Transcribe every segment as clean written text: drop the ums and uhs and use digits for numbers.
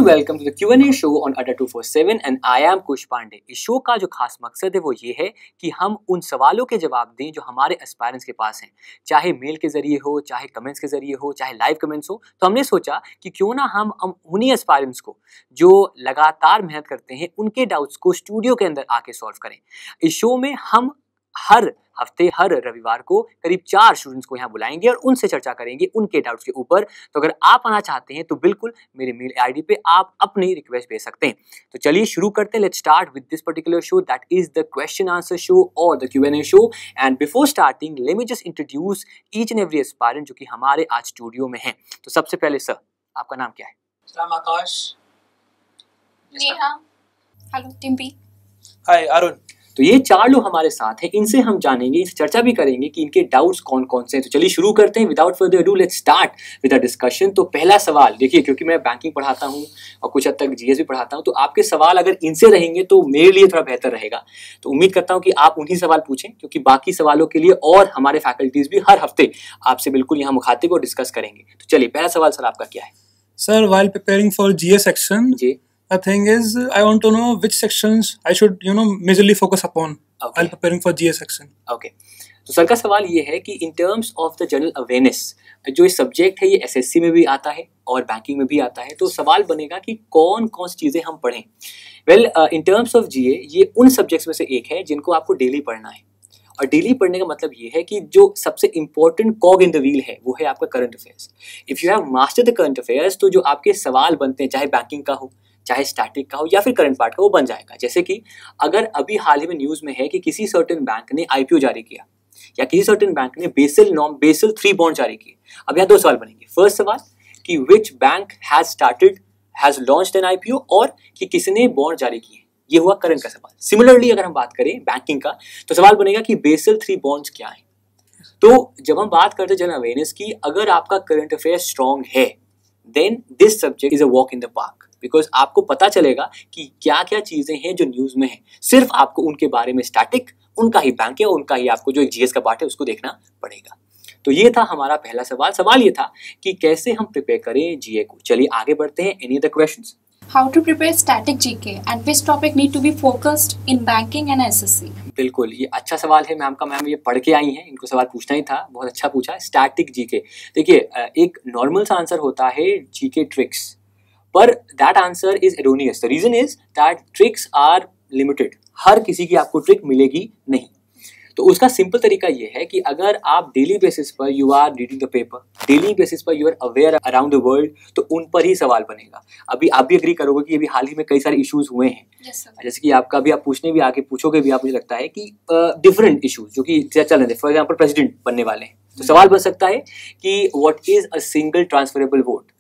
welcome to the Q&A show on Adda 247 and I am Kush Pandey। इस show का जो खास मकसद है वो ये है कि हम उन सवालों के जवाब दें जो हमारे एस्पायरेंट्स के पास हैं, चाहे मेल के जरिए हो, चाहे कमेंट्स के जरिए हो, चाहे लाइव कमेंट्स हो। तो हमने सोचा कि क्यों ना हम उन्हीं एस्पायरेंट्स को जो लगातार मेहनत करते हैं उनके डाउट्स को स्टूडियो के अंदर आके सॉल्व करें। इस शो में हम हर हफ्ते हर रविवार को करीब 4 स्टूडेंट्स को यहाँ बुलाएंगे और उनसे चर्चा करेंगे उनके डाउट्स के ऊपर। तो अगर आप आना चाहते हैं तो बिल्कुल मेरे मेल आईडी पे आप अपनी रिक्वेस्ट भेज सकते हैं। तो चलिए शुरू करते हैं। Let's start with this particular show, that is the question answer show और the Q&A show. And before starting let me just introduce each and every aspirant जो कि हमारे आज स्टूडियो में हैं। तो सबसे पहले सर, आपका नाम क्या है? सलाम आकाश। नेहा। हेलो टिम्पी। हाय अरुण। तो ये 4 लोग हमारे साथ हैं, इनसे हम जानेंगे, इनसे चर्चा भी करेंगे कि इनके डाउट्स कौन कौन से हैं। तो चलिए शुरू करते हैं। Without further ado let's start with a discussion. तो पहला सवाल देखिए, क्योंकि मैं बैंकिंग पढ़ाता हूँ और कुछ हद तक जीएस भी पढ़ाता हूँ, तो आपके सवाल अगर इनसे रहेंगे तो मेरे लिए थोड़ा बेहतर रहेगा। तो उम्मीद करता हूँ कि आप उन्हीं सवाल पूछें, क्योंकि बाकी सवालों के लिए और हमारे फैकल्टीज भी हर हफ्ते आपसे बिल्कुल यहाँ मुखातिब और डिस्कस करेंगे। तो चलिए पहला सवाल सर आपका क्या है? Sir, while preparing for GA section, जी, the thing is, I want to know which sections I should, majorly focus upon while preparing for GA section. Okay. तो सर का सवाल ये है कि इन terms of the general awareness, जो ये subject है ये एसएससी में भी आता है और बैंकिंग में भी आता है। तो सवाल बनेगा कि कौन कौन सी चीज़ें हम पढ़ें। वेल, इन टर्म्स ऑफ जीए ये उन सब्जेक्ट्स में से एक है जिनको आपको डेली पढ़ना है। और डेली पढ़ने का मतलब ये है कि जो सबसे इंपॉर्टेंट कॉग इन द व्हील है वो है आपका current affairs. If you have mastered the current affairs, तो जो आपके सवाल बनते हैं, चाहे बैंकिंग का हो, चाहे स्टैटिक का हो या फिर करंट पार्ट का, वो बन जाएगा। जैसे कि अगर अभी हाल ही में न्यूज़ में है कि किसी सर्टेन बैंक ने आईपीओ जारी किया या किसी सर्टेन बैंक ने बेसल 3 बॉन्ड जारी किए। अब यहाँ 2 सवाल बनेंगे। फर्स्ट सवाल कि which bank has launched N IPO, और कि किसने बॉन्ड जारी किए। ये हुआ करंट का सवाल। सिमिलरली अगर हम बात करें बैंकिंग का, तो सवाल बनेगा कि बेसल 3 बॉन्ड्स क्या है। तो जब हम बात करते हैं जनरल अवेयरनेस की, अगर आपका करंट अफेयर स्ट्रॉन्ग है then this subject is a walk in the park, because आपको पता चलेगा कि क्या क्या चीजें हैं जो न्यूज में है। सिर्फ आपको उनके बारे में स्टैटिक, उनका ही बैंक है, उनका ही आपको जो एक जीएस का पार्ट है उसको देखना पड़ेगा। तो ये था हमारा पहला सवाल। सवाल ये था कि कैसे हम प्रिपेयर करें जीए को। चलिए आगे बढ़ते हैं। Any other questions? How to prepare static GK and which topic need to be focused in banking and SSC? बिल्कुल, ये अच्छा सवाल है मैम का। मैम ये पढ़ के आई हैं, इनको सवाल पूछना ही था। बहुत अच्छा पूछा। स्टैटिक जीके, देखिए एक नॉर्मल सा आंसर होता है जीके ट्रिक्स, पर that answer is erroneous. The reason is that tricks are limited. हर किसी की आपको ट्रिक मिलेगी नहीं। तो उसका सिंपल तरीका ये है कि अगर आप डेली बेसिस पर you are reading the paper, daily basis पर you are aware around the world, तो उन पर ही सवाल बनेगा। अभी आप भी एग्री करोगे कि अभी हाल ही में कई सारे इश्यूज हुए हैं। Yes, जैसे कि आपका भी आप पूछने भी आगे पूछोगे भी आप, मुझे लगता है कि डिफरेंट इश्यूज जो कि चल रहे थे। फॉर एग्जाम्पल प्रेसिडेंट बनने वाले हैं, तो सवाल बन सकता है कि what is a single transferable vote,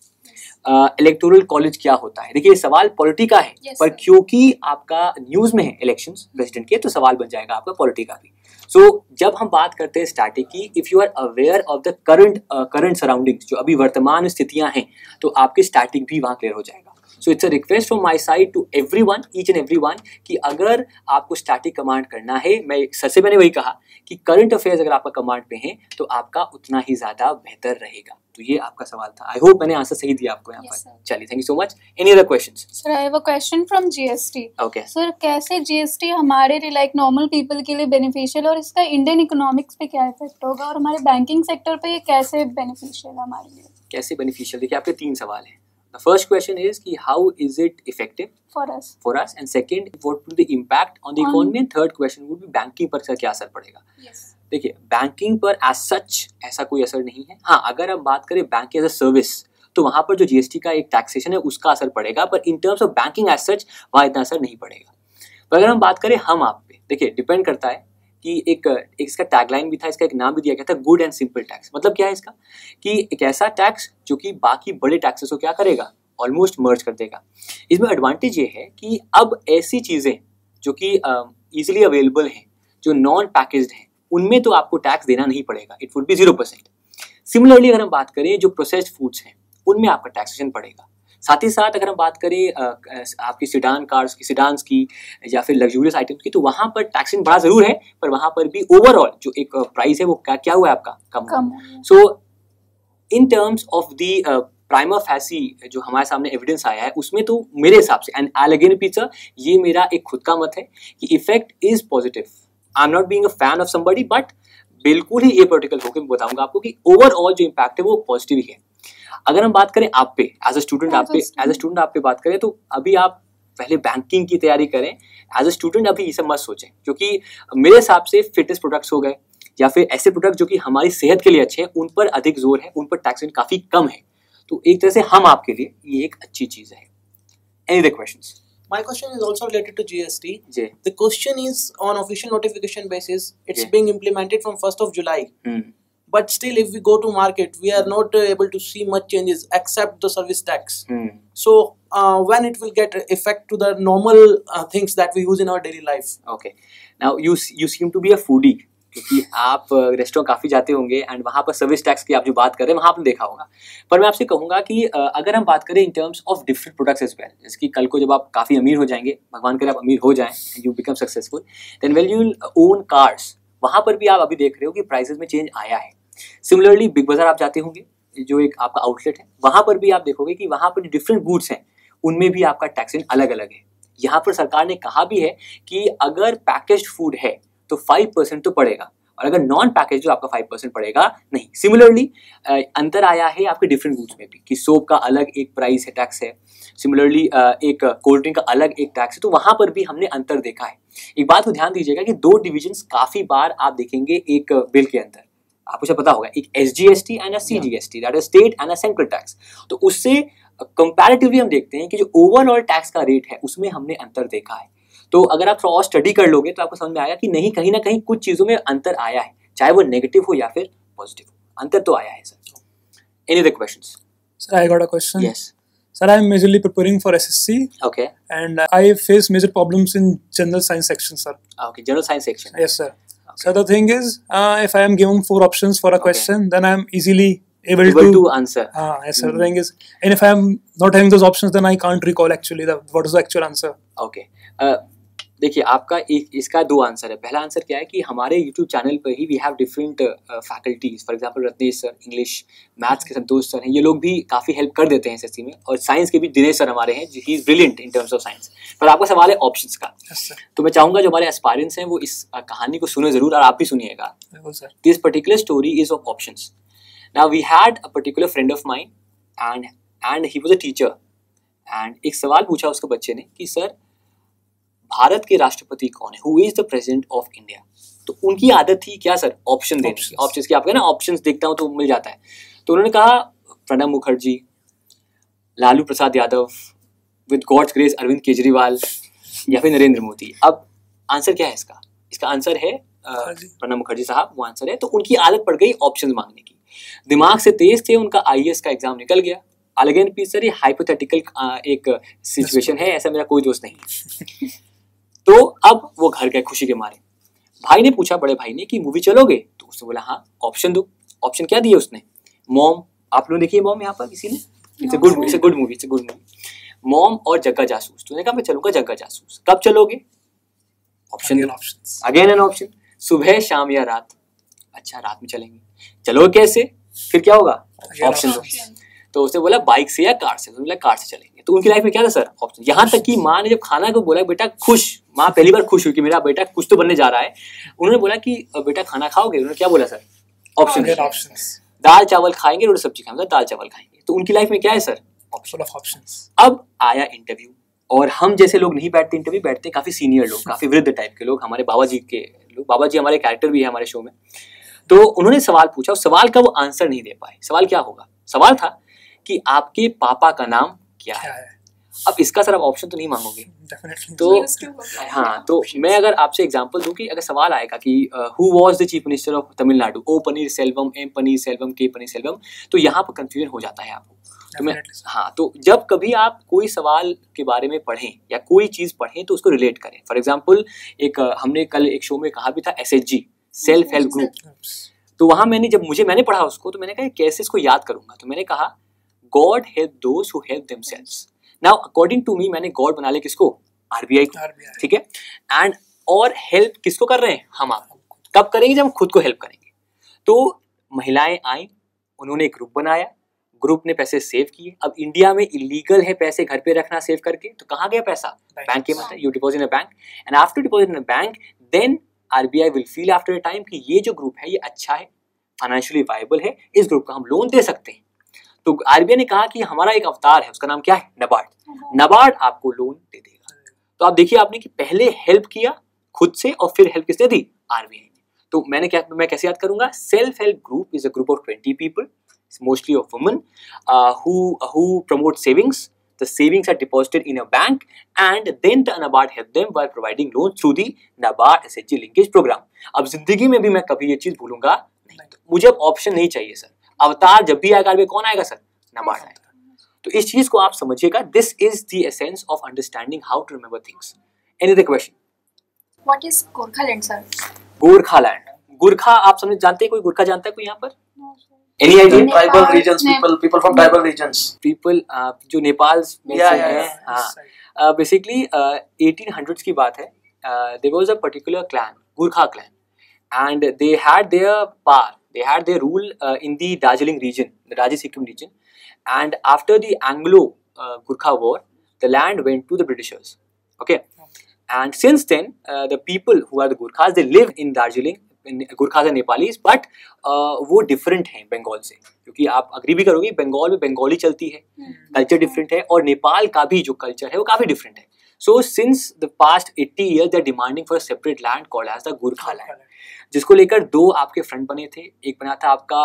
electoral college क्या होता है। देखिए सवाल पॉलिटी का है, पर क्योंकि आपका न्यूज में है इलेक्शंस प्रेसिडेंट के, तो सवाल बन जाएगा आपका पॉलिटी का भी। सो जब हम बात करते हैं स्टैटिक की, if you are aware of the current surroundings, जो अभी वर्तमान स्थितियां हैं, तो आपके स्टैटिक भी वहां क्लियर हो जाएगा। So it's a request from my side to everyone, each and everyone, कि अगर आपको स्टैटिक कमांड करना है, मैं सर से मैंने वही कहा कि करंट अफेयर्स अगर आपका कमांड पे है तो आपका उतना ही ज्यादा बेहतर रहेगा। तो ये आपका सवाल था। आई होप मैंने आंसर सही दिया आपको यहाँ पर। चलिए, thank you so much. Any other questions? Sir, I have a question from GST. Okay. Sir, कैसे GST हमारे लाइक नॉर्मल पीपल के लिए बेनिफिशियल, और इसका इंडियन इकोनॉमिक्स पे क्या इफेक्ट होगा, और हमारे बैंकिंग सेक्टर पे ये कैसे बेनिफिशियल हमारे लिए? कैसे बेनिफिशियल? देखिए आपके 3 सवाल हैं। द फर्स्ट क्वेश्चन इज कि how is it effective for us, and second what will the impact on the economy, and third question would be banking पर क्या असर पड़ेगा। देखिए बैंकिंग पर एज सच ऐसा कोई असर नहीं है। हाँ, अगर हम बात करें बैंक एज अ सर्विस, तो वहां पर जो जीएसटी का एक टैक्सेशन है उसका असर पड़ेगा, पर in terms of banking as such वहां इतना असर नहीं पड़ेगा। पर अगर हम बात करें हम आप पे, देखिए डिपेंड करता है कि एक इसका टैगलाइन भी था, इसका एक नाम भी दिया गया था, गुड एंड सिंपल टैक्स। मतलब क्या है इसका, कि एक ऐसा टैक्स जो कि बाकी बड़े टैक्सेस को क्या करेगा, ऑलमोस्ट मर्ज कर देगा। इसमें एडवांटेज ये है कि अब ऐसी चीजें जो कि इजीली अवेलेबल हैं, जो नॉन पैकेज्ड हैं, उनमें तो आपको टैक्स देना नहीं पड़ेगा, इट वुड बी 0%। सिमिलरली अगर हम बात करें जो प्रोसेस्ड फूड्स हैं, उनमें आपका टैक्सेशन पड़ेगा। साथ ही साथ अगर हम बात करें आपकी सिडान्स की या फिर लग्जूरियस आइटम्स की, तो वहाँ पर टैक्सेशन बड़ा ज़रूर है, पर वहाँ पर भी ओवरऑल जो एक प्राइस है वो क्या हुआ है आपका, कम। So in terms of the prima facie जो हमारे सामने एविडेंस आया है उसमें तो मेरे हिसाब से, and I again repeat sir, ये मेरा एक खुद का मत है कि effect is positive. I am not being a fan of somebody, but बिल्कुल ही ये पर्टिकुलर होकर मैं बताऊंगा आपको कि ओवरऑल जो इम्पैक्ट है वो पॉजिटिव ही है. अगर हम बात करें आप पे एज अ स्टूडेंट, आप पे बात करें तो अभी आप पहले बैंकिंग की तैयारी करें. एज अ स्टूडेंट अभी ये सब मत सोचें, क्योंकि मेरे हिसाब से फिटनेस प्रोडक्ट्स हो गए या फिर ऐसे प्रोडक्ट जो कि हमारी सेहत के लिए अच्छे हैं, उन पर अधिक जोर है, उन पर टैक्स रेट काफी कम है. तो एक तरह से हम आपके लिए ये एक अच्छी चीज है. Any other questions? My question is also related to GST. जी. The question is on official notification basis, it's Yeah. being implemented from 1st of July. But still, if we go to market, we are not able to see much changes except the service tax. So, when it will get effect to the normal things that we use in our daily life? Okay. Now you seem to be a foodie, क्योंकि आप restaurant काफ़ी जाते होंगे and वहाँ पर service tax की आप जो बात कर रहे हैं वहाँ आपने देखा होगा. पर मैं आपसे कहूँगा कि अगर हम बात करें in terms of different products as well, जैसे कि कल को जब आप काफ़ी अमीर हो जाएंगे, भगवान करे आप अमीर हो जाएं, you become successful, then well you own cars, वहाँ पर भी आप अभी देख रहे हो कि प्राइसेस में चेंज आया है. सिमिलरली बिग बाजार आप जाते होंगे, जो एक आपका आउटलेट है, वहाँ पर भी आप देखोगे कि वहाँ पर डिफरेंट गुड्स हैं, उनमें भी आपका टैक्स रेट अलग अलग है. यहाँ पर सरकार ने कहा भी है कि अगर पैकेज्ड फूड है तो 5% तो पड़ेगा, और अगर नॉन पैकेज जो आपका 5% पड़ेगा नहीं. सिमिलरली अंतर आया है आपके डिफरेंट गुड्स में भी कि सोप का अलग एक प्राइस है, टैक्स है. सिमिलरली एक कोल्ड ड्रिंक का अलग एक टैक्स है. तो वहाँ पर भी हमने अंतर देखा है. एक बात को ध्यान दीजिएगा कि दो डिविजन्स काफ़ी बार आप देखेंगे एक बिल के अंदर, आपको पता होगा, एक SGST and CGST, that is state and central tax. तो उससे कंपैरेटिवली हम देखते हैं कि जो ओवरऑल टैक्स का रेट है उसमें हमने अंतर देखा है. तो अगर आप थोड़ा और स्टडी कर लोगे तो आपको समझ में आएगा कि नहीं, कहीं ना कहीं कुछ चीज़ों में अंतर आया है, चाहे वो नेगेटिव हो या फिर पॉजिटिव हो, अंतर तो आया है sir. Any other questions? Sir, I got a question. Yes. Sir, I am majorly preparing for SSC. Okay. And I face major problems in general science section, sir. Okay, general science section. Yes, sir. Okay. So the thing is, if I am given 4 options for a question, then I am easily able to answer. Yes, sir. The thing is, and if I am not having those options, then I can't recall actually what is the actual answer. Okay. देखिए, आपका इसका 2 answer है. पहला answer क्या है कि हमारे YouTube channel पर ही we have different faculties. For example Ratnesh sir, English maths के संतोष सर हैं, ये लोग भी काफ़ी हेल्प कर देते हैं SSC में. और साइंस के भी दिनेश सर हमारे हैं, he is brilliant in terms of science. पर आपका सवाल है ऑप्शंस का. तो मैं चाहूँगा जो हमारे एस्पायरेंट्स हैं वो इस कहानी को सुने ज़रूर, और आप भी सुनिएगा. This particular story is of options. Now we had a particular friend of mine and he was a teacher, and एक सवाल पूछा उसके बच्चे ने कि सर, भारत के राष्ट्रपति कौन है, who is the president of India? तो उनकी आदत थी क्या सर, ऑप्शन देने की. ऑप्शंस की आपका ना ऑप्शंस देखता हूँ तो मिल जाता है. तो उन्होंने कहा Pranab Mukherjee, Lalu Prasad Yadav, with God's grace Arvind Kejriwal, या फिर नरेंद्र मोदी. अब आंसर क्या है इसका? इसका आंसर है प्रणब मुखर्जी साहब, वो आंसर है. तो उनकी आदत पड़ गई ऑप्शंस मांगने की. दिमाग से तेज थे, उनका IAS का एग्जाम निकल गया. अगेन प्लीज सर, ये हाइपोथेटिकल एक सिचुएशन है, ऐसा मेरा कोई दोस्त नहीं. तो अब वो घर गए खुशी के मारे. भाई ने पूछा बड़े भाई ने कि मूवी चलोगे? तो उसने बोला हाँ, ऑप्शन दो. ऑप्शन क्या दिए उसने? मॉम. आप लोग देखिए मॉम यहाँ पर किसी ने, it's a good movie. Mom और जग्गा जासूस. तो कहा मैं चलूंगा जग्गा जासूस. कब चलोगे? ऑप्शन अगेन एन ऑप्शन, सुबह, शाम या रात. अच्छा, रात में चलेंगे. चलो कैसे? फिर क्या होगा? ऑप्शन दो. तो उसने बोला बाइक से या कार से. तो बोला कार से चलेंगे. तो उनकी लाइफ में क्या था सर? ऑप्शन. यहाँ तक कि माँ ने जब खाना को बोला बेटा खुश, माँ पहली बार खुश हुई कि मेरा बेटा कुछ तो बनने जा रहा है. उन्होंने बोला कि बेटा खाना खाओगे? उन्होंने क्या बोला सर? ऑप्शन. दाल चावल खाएंगे, रोटी सब्जी खाएंगे, दाल चावल खाएंगे. तो उनकी लाइफ में क्या है सर? ऑप्शन. अब आया इंटरव्यू, और हम जैसे लोग नहीं बैठते इंटरव्यू, बैठते काफी सीनियर लोग, काफी वृद्ध टाइप के लोग, हमारे बाबा जी के लोग. बाबा जी हमारे कैरेक्टर भी है हमारे शो में. तो उन्होंने सवाल पूछा, उस सवाल का वो आंसर नहीं दे पाए. सवाल क्या होगा? सवाल था कि आपके पापा का नाम क्या है. अब इसका सर आप ऑप्शन तो नहीं मांगोगे. तो हाँ, तो मैं अगर आपसे एग्जांपल दूं कि अगर सवाल आएगा कि who was the chief minister of Tamil Nadu, O Panneerselvam, M Panneerselvam, K paneer Selvam, तो यहाँ पर कंफ्यूजन हो जाता है आपको. तो मैं हाँ, तो जब कभी आप कोई सवाल के बारे में पढ़ें या कोई चीज़ पढ़ें तो उसको रिलेट करें. फॉर एग्जाम्पल एक हमने कल एक शो में कहा भी था SHG, सेल्फ हेल्प ग्रुप. तो वहाँ मैंने पढ़ा उसको, तो मैंने कहा कैसे इसको याद करूंगा. तो मैंने कहा god help those who help themselves. Now according to me, मैंने गॉड बना लिया किसको? RBI को. ठीक है. एंड और हेल्प किसको कर रहे हैं? हम आपको. कब करेंगे? जब हम खुद को हेल्प करेंगे. तो महिलाएं आई, उन्होंने एक ग्रुप बनाया. ग्रुप ने पैसे सेव किए. अब इंडिया में इलीगल है पैसे घर पे रखना सेव करके, तो कहाँ गया पैसा? बैंक के अंदर. You deposit in a bank and after deposit in a bank then RBI will feel after a time कि ये जो ग्रुप है ये अच्छा है, फाइनेंशियली वायबल है, इस ग्रुप को हम लोन दे सकते हैं. तो RBI ने कहा कि हमारा एक अवतार है, उसका नाम क्या है? NABARD. NABARD आपको लोन दे देगा. तो आप देखिए आपने कि पहले हेल्प किया खुद से और फिर हेल्प किसने दी? RBI ने. तो मैं कैसे याद करूंगा? Self help group is a group of 20 people, mostly of women, who promote savings. The savings are deposited in a bank and then the NABARD help them by providing loan through the NABARD SHG linkage program. अब जिंदगी में भी मैं कभी ये चीज भूलूंगा नहीं. मुझे अब ऑप्शन नहीं चाहिए सर. अवतार जब भी आएगा कौन आएगा सर? NABARD आएगा. तो इस चीज को आप समझिएगा. This is the essence of understanding how to remember things. Any other question? What is Gorkhaland sir? Gorkhaland, Gurkha आप समझ जानते हैं? कोई गुरखा जानता है कोई यहाँ पर? Any idea? Tribal regions, people from tribal regions. People जो नेपाल में से हैं. हाँ. Basically 1800s की बात है. There was a particular clan, Gurkha clan, and they had their power. They had their rule in the Darjeeling region, the Raja Sikkim region. And after the Anglo Gurkha War, the land went to the Britishers. Okay. And since then, the people who are the Gurkhas, they live in Darjeeling. गुरखास Nepalese, but वो different हैं बंगाल से, क्योंकि आप agree भी करोगे बंगाल में बंगाली चलती है, कल्चर डिफरेंट है, और नेपाल का भी जो कल्चर है वो काफी डिफरेंट है. So since the past 80 years they are demanding for a separate land called as the Gorkhaland, जिसको लेकर दो आपके फ्रंट बने थे. एक बना था आपका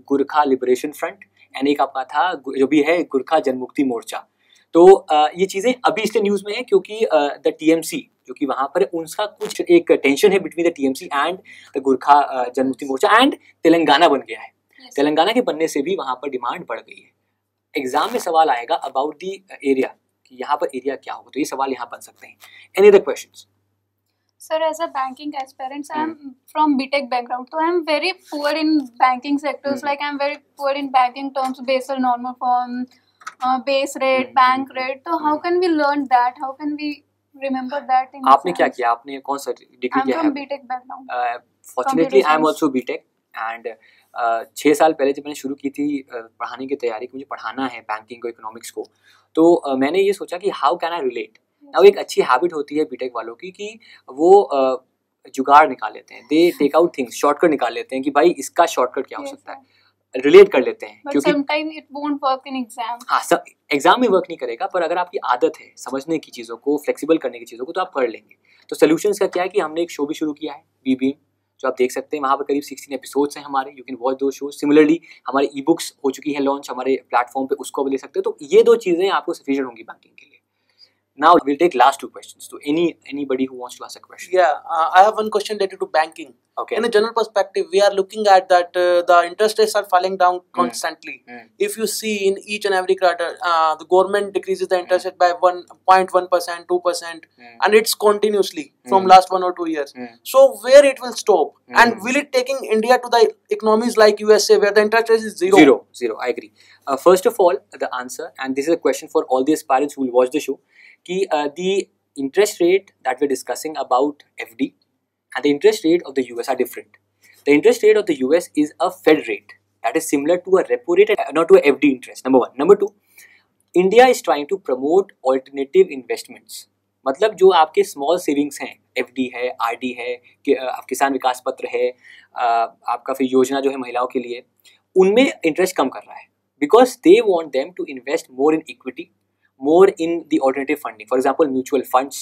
गुरखा लिबरेशन फ्रंट एंड एक आपका था जो भी है गुरखा जनमुक्ति मोर्चा. तो ये चीजें अभी इसलिए न्यूज में है क्योंकि द TMC जो कि वहां पर उनका कुछ एक टेंशन है between the TMC and the Gurkha Janmukti Morcha, and Telangana बन गया है. तेलंगाना के बनने से भी वहां पर डिमांड बढ़ गई है. एग्जाम में सवाल आएगा अबाउट द एरिया कि यहाँ पर एरिया क्या होगा, तो ये सवाल यहाँ बन सकते हैं. Any other questions? Sir, as a banking aspirant, I am from BTech background, so I am very poor in banking sectors. Like I am very poor in banking terms, Basel normal form, base rate, bank rate. So how can we learn that? How can we remember that? आपने क्या किया? आपने कौन सा degree किया है? I'm from BTech background. Fortunately, I am also BTech and 6 साल पहले जब मैंने शुरू की थी पढ़ाने की तैयारी कि मुझे पढ़ाना है बैंकिंग को, इकोनॉमिक्स को, तो मैंने ये सोचा कि हाउ कैन आई रिलेट. अब एक अच्छी हैबिट होती है बीटेक वालों की कि वो जुगाड़ निकाल लेते हैं, they take out things, shortcut निकाल लेते हैं कि भाई इसका शॉर्टकट क्या हो सकता है, रिलेट कर लेते हैं. क्योंकि sometime it won't work in exam. हाँ, एग्जाम में वर्क नहीं करेगा, पर अगर आपकी आदत है समझने की चीज़ों को, फ्लेक्सिबल करने की चीज़ों को, तो आप कर लेंगे. तो सोल्यूशंस का क्या है कि हमने एक शो भी शुरू किया है, BBM, जो आप देख सकते हैं. वहाँ पर करीब 16 एपिसोड्स हैं हमारे. यू कैन वॉच दो शोज. सिमिलरली हमारे ई बुक्स हो चुकी हैं लॉन्च हमारे प्लेटफॉर्म पे, उसको भी ले सकते हो. तो ये दो चीज़ें आपको सफिशिएंट होंगी बैंकिंग के लिए. Now we'll take last 2 questions. So anybody who wants to ask a question. Yeah, I have one question related to banking. Okay. In a general perspective, we are looking at that the interest rates are falling down constantly. If you see in each and every quarter, the government decreases the interest rate by 1.1%, 2%, and it's continuously from last 1 or 2 years. So where it will stop? And will it taking India to the economies like USA where the interest rate is zero? Zero. I agree. First of all, the answer, and this is a question for all the aspirants who will watch the show. कि the interest rate that we're discussing about FD and the interest rate of the US are different. The interest rate of the US is a Fed rate that is similar to a repo rate and not to a FD interest. Number 1. Number 2, India is trying to promote alternative investments. मतलब जो आपके small savings हैं, FD है, RD है, किसान विकास पत्र है, आपका फिर योजना जो है महिलाओं के लिए, उनमें इंटरेस्ट कम कर रहा है, because they want them to invest more in equity, more in the alternative funding, for example mutual funds,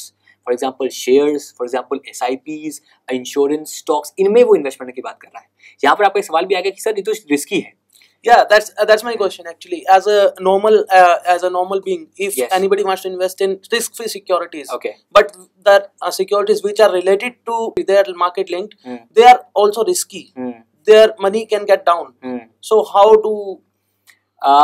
for example shares, for example SIPs, insurance, stocks. इनमें वो इन्वेस्टमेंट की बात कर रहा है. यहाँ पर आपका सवाल भी आ गया कि सर ये तो रिस्की है. Yeah, that's my question actually. As a normal being, if anybody wants to invest in risk-free securities, okay, but that securities which are related to their market linked, they are also risky. Their money can get down. So how to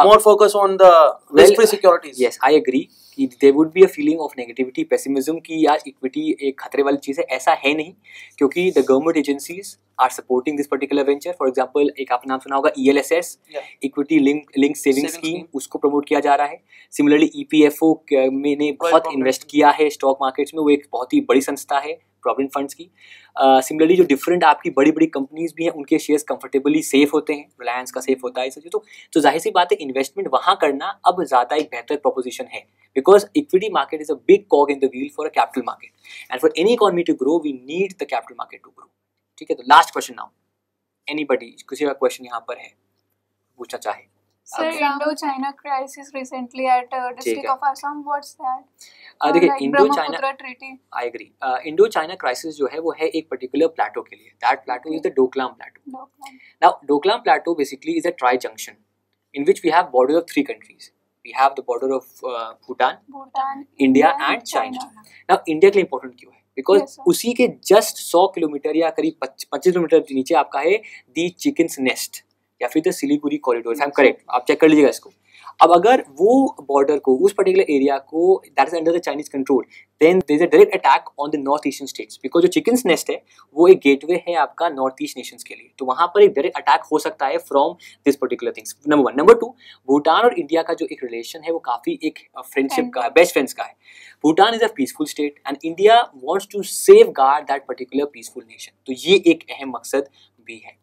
more focus on the risk-free securities? Yes, I agree. कि there would be a feeling of negativity, pessimism कि यार equity एक खतरे वाली चीज़ है, ऐसा है नहीं, क्योंकि the government agencies are supporting this particular venture. For example एक आपने नाम सुना होगा ELSS, equity link saving scheme, उसको प्रमोट किया जा रहा है. सिमिलरली EPFO ने बहुत इन्वेस्ट किया है स्टॉक मार्केट्स में, वो एक बहुत ही बड़ी संस्था है प्रोविडेंट फंड्स की. सिमिलरली जो डिफरेंट आपकी बड़ी बड़ी कंपनीज भी हैं उनके शेयर्स कंफर्टेबली सेफ होते हैं, रिलायंस का सेफ होता है. तो जाहिर सी बात है इन्वेस्टमेंट वहाँ करना अब ज़्यादा एक बेहतर प्रोपोजिशन है, because equity market is a big cog in the wheel for a capital market, and for any economy to grow we need the capital market to grow. ठीक है, तो लास्ट क्वेश्चन नाउ, एनीबडी किसी का question यहाँ पर है पूछना चाहे. Sir, Indo-China crisis recently at district of Assam. What's that? देखिए Like Indo-China, Brahmaputra Treaty. I agree. Indo-China crisis जो है वो है एक particular plateau के लिए. That plateau is the Doklam Plateau. Doklam. Now Doklam Plateau basically is a tri-junction in which we have border of 3 countries. We have the border of Bhutan, Bhutan, India and China. Now India के लिए important क्यों है? Because Yes, sir. उसी के just 100 kilometre या करीब 25 kilometre नीचे आपका है the Chicken's Nest या फिर the Siliguri corridor. I am correct, आप चेक कर लीजिएगा इसको. अब अगर वो बॉर्डर को, उस पर्टिकुलर एरिया को that is under the Chinese control, then there is a direct attack on the north eastern states, because जो चिकन्स नेस्ट है वो एक गेटवे है आपका नॉर्थ ईस्ट नेशंस के लिए. तो वहाँ पर एक डायरेक्ट अटैक हो सकता है from this particular things. Number 1. Number 2, Bhutan और इंडिया का जो एक रिलेशन है वो काफ़ी एक फ्रेंडशिप का है, बेस्ट फ्रेंड्स का है. Bhutan is a peaceful state and India wants to safeguard that particular peaceful nation. तो ये एक अहम मकसद भी है.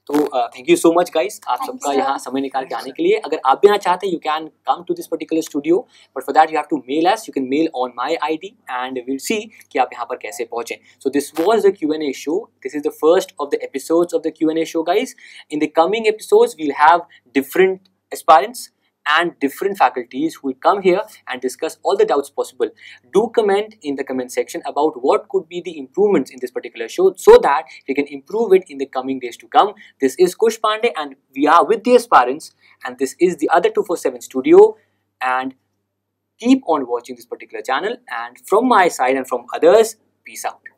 तो thank you so much guys, आप सबका यहाँ समय निकाल के आने के लिए. अगर आप भी आना चाहते हैं you can come to this particular studio, but for that you have to mail us. You can mail on my ID and we will see कि आप यहाँ पर कैसे पहुँचें. So this was the Q&A show. This is the first of the episodes of the Q&A show guys. In the coming episodes we will have different aspirants and different faculties who will come here and discuss all the doubts possible. Do comment in the comment section about what could be the improvements in this particular show so that we can improve it in the coming days to come. This is Kush Pandey and we are with the aspirants, and this is the other 247 studio, and keep on watching this particular channel, and from my side and from others, peace out.